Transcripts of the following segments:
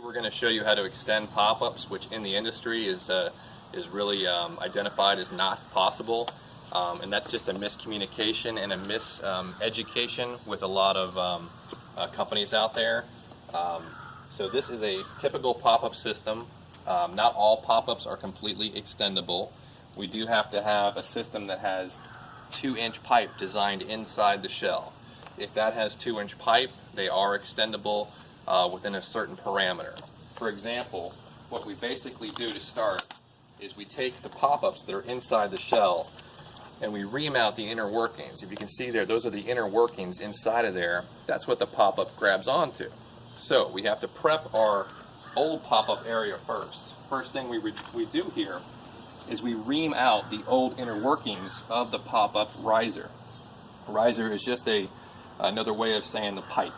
We're going to show you how to extend pop-ups, which in the industry is really identified as not possible, and that's just a miscommunication and a miseducation with a lot of companies out there. So this is a typical pop-up system. Not all pop-ups are completely extendable. We do have to have a system that has 2-inch pipe designed inside the shell. If that has 2-inch pipe, they are extendable within a certain parameter. For example, what we basically do to start is we take the pop-ups that are inside the shell and we remount the inner workings. If you can see there, those are the inner workings inside of there. That's what the pop-up grabs onto. So we have to prep our old pop-up area first. First thing we do here is we ream out the old inner workings of the pop-up riser. Riser is just another way of saying the pipe.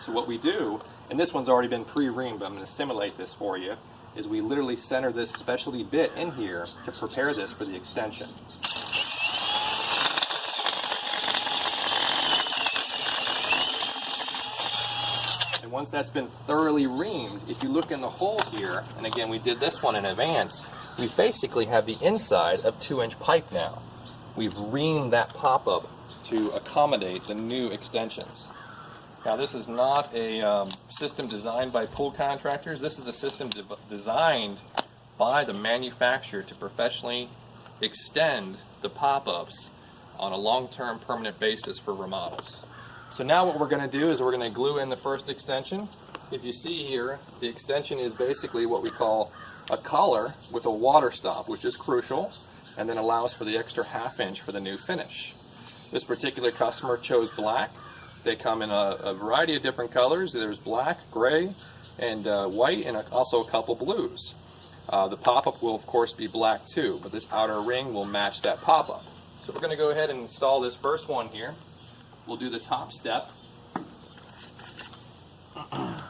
So what we do, and this one's already been pre-reamed, but I'm going to simulate this for you, is we literally center this specialty bit in here to prepare this for the extension. And once that's been thoroughly reamed, if you look in the hole here, and again we did this one in advance, we basically have the inside of 2-inch pipe now. We've reamed that pop-up to accommodate the new extensions. Now this is not a system designed by pool contractors. This is a system designed by the manufacturer to professionally extend the pop-ups on a long-term permanent basis for remodels. So now what we're going to do is we're going to glue in the first extension. If you see here, the extension is basically what we call a collar with a water stop, which is crucial, and then allows for the extra 1/2 inch for the new finish. This particular customer chose black. They come in a variety of different colors. There's black, gray, and white, and also a couple blues. The pop-up will of course be black too, but this outer ring will match that pop-up. So we're going to go ahead and install this first one here. We'll do the top step. Now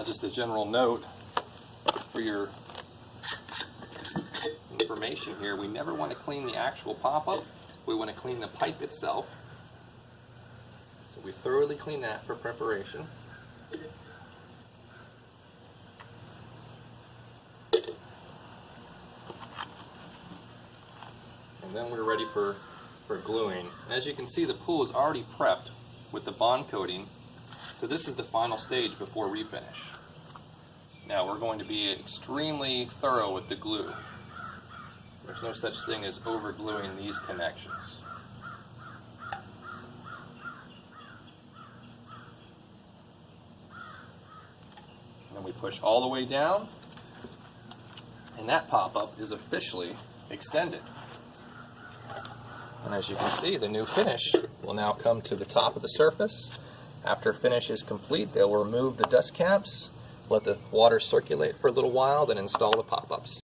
just a general note for your information here, we never want to clean the actual pop-up. We want to clean the pipe itself. So we thoroughly clean that for preparation. And then we're ready for gluing. And as you can see, the pool is already prepped with the bond coating. So this is the final stage before refinish. Now we're going to be extremely thorough with the glue. There's no such thing as over gluing these connections. And then we push all the way down, and that pop-up is officially extended. And as you can see, the new finish will now come to the top of the surface. After finish is complete, they'll remove the dust caps, let the water circulate for a little while, then install the pop-ups.